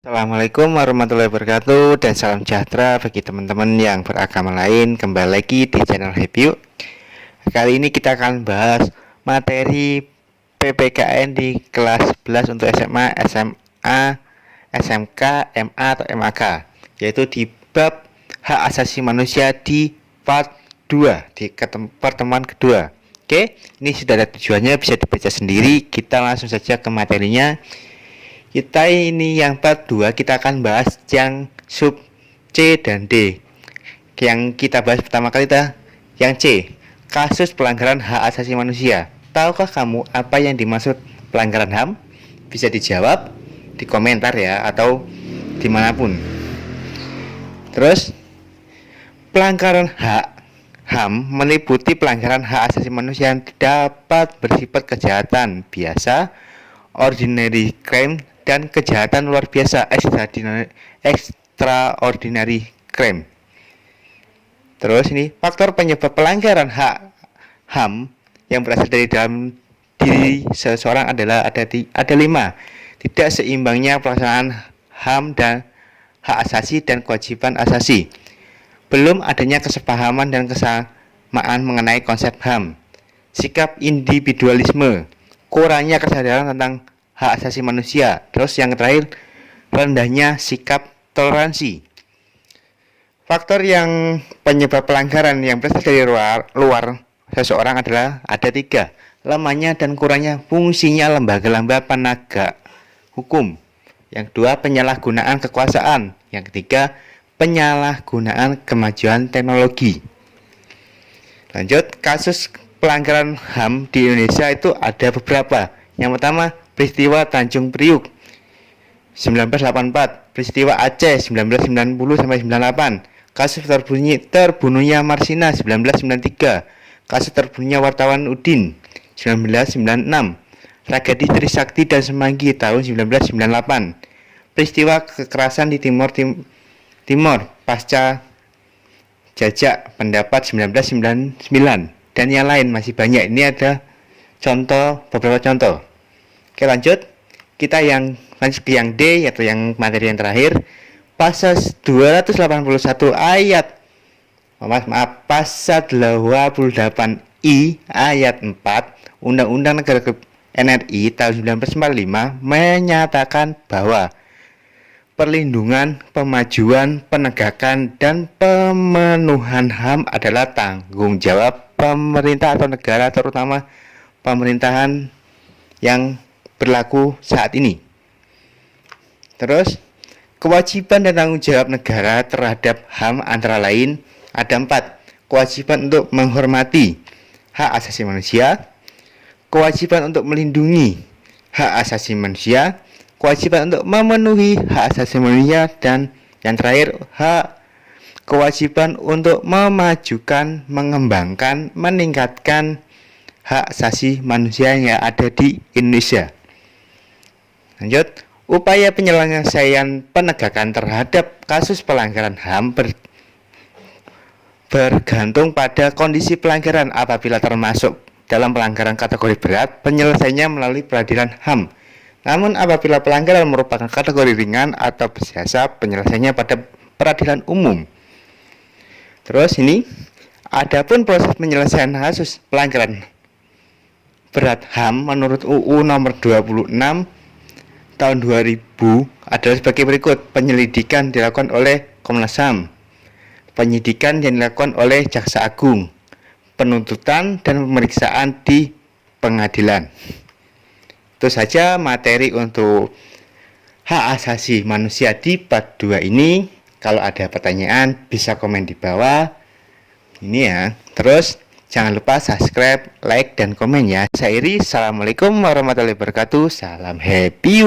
Assalamualaikum warahmatullahi wabarakatuh dan salam sejahtera bagi teman-teman yang beragama lain. Kembali lagi di channel Happy. Kali ini kita akan bahas materi PPKN di kelas 11 untuk SMA, SMA, SMK, MA atau MAK, yaitu di bab hak asasi manusia di part 2 di pertemuan kedua. Oke, ini sudah ada tujuannya, bisa dibaca sendiri. Kita langsung saja ke materinya. Kita ini yang part 2, kita akan bahas yang sub C dan D. Yang kita bahas pertama kali yang C, kasus pelanggaran hak asasi manusia. Tahukah kamu apa yang dimaksud pelanggaran HAM? Bisa dijawab di komentar ya, atau dimanapun. Terus, pelanggaran hak HAM meliputi pelanggaran hak asasi manusia yang dapat bersifat kejahatan biasa, ordinary crime, dan kejahatan luar biasa, extraordinary crime. Terus ini faktor penyebab pelanggaran hak HAM yang berasal dari dalam diri seseorang adalah ada 5. Tidak seimbangnya pelaksanaan HAM dan hak asasi dan kewajiban asasi. Belum adanya kesepahaman dan kesamaan mengenai konsep HAM. Sikap individualisme, kurangnya kesadaran tentang hak asasi manusia. Terus yang terakhir, rendahnya sikap toleransi. Faktor yang penyebab pelanggaran yang berasal dari luar seseorang adalah ada 3. Lemahnya dan kurangnya fungsinya lembaga-lembaga penegak hukum. Yang kedua, penyalahgunaan kekuasaan. Yang ketiga, penyalahgunaan kemajuan teknologi. Lanjut, kasus pelanggaran HAM di Indonesia itu ada beberapa. Yang pertama, peristiwa Tanjung Priuk 1984, peristiwa Aceh 1990-98, kasus terbunuhnya Marsina 1993, kasus terbunuhnya wartawan Udin 1996, tragedi Trisakti dan Semanggi tahun 1998, peristiwa kekerasan di Timor pasca jajak pendapat 1999, dan yang lain masih banyak. Ini ada beberapa contoh. Oke, lanjut. Kita lanjut ke yang D, yaitu yang materi yang terakhir. Pasal 281 ayat pasal 28I ayat 4 Undang-Undang Negara NRI tahun 1945 menyatakan bahwa perlindungan, pemajuan, penegakan, dan pemenuhan HAM adalah tanggung jawab pemerintah atau negara, terutama pemerintahan yang berlaku saat ini. Terus, kewajiban dan tanggung jawab negara terhadap HAM antara lain ada 4. Kewajiban untuk menghormati hak asasi manusia, kewajiban untuk melindungi hak asasi manusia, kewajiban untuk memenuhi hak asasi manusia, dan yang terakhir, kewajiban untuk memajukan, mengembangkan, meningkatkan hak asasi manusia yang ada di Indonesia. Lanjut, upaya penyelesaian penegakan terhadap kasus pelanggaran HAM bergantung pada kondisi pelanggaran. Apabila termasuk dalam pelanggaran kategori berat, penyelesaiannya melalui peradilan HAM. Namun apabila pelanggaran merupakan kategori ringan atau biasa, penyelesaiannya pada peradilan umum. Terus ini, adapun proses penyelesaian kasus pelanggaran berat HAM menurut UU nomor 26 tahun 2000 adalah sebagai berikut. Penyelidikan dilakukan oleh Komnas HAM, penyidikan yang dilakukan oleh Jaksa Agung, penuntutan dan pemeriksaan di pengadilan. Itu saja materi untuk hak asasi manusia di part 2 ini. Kalau ada pertanyaan bisa komen di bawah ini ya. Terus jangan lupa subscribe, like, dan komen ya. Saya Iri, assalamualaikum warahmatullahi wabarakatuh. Salam happy.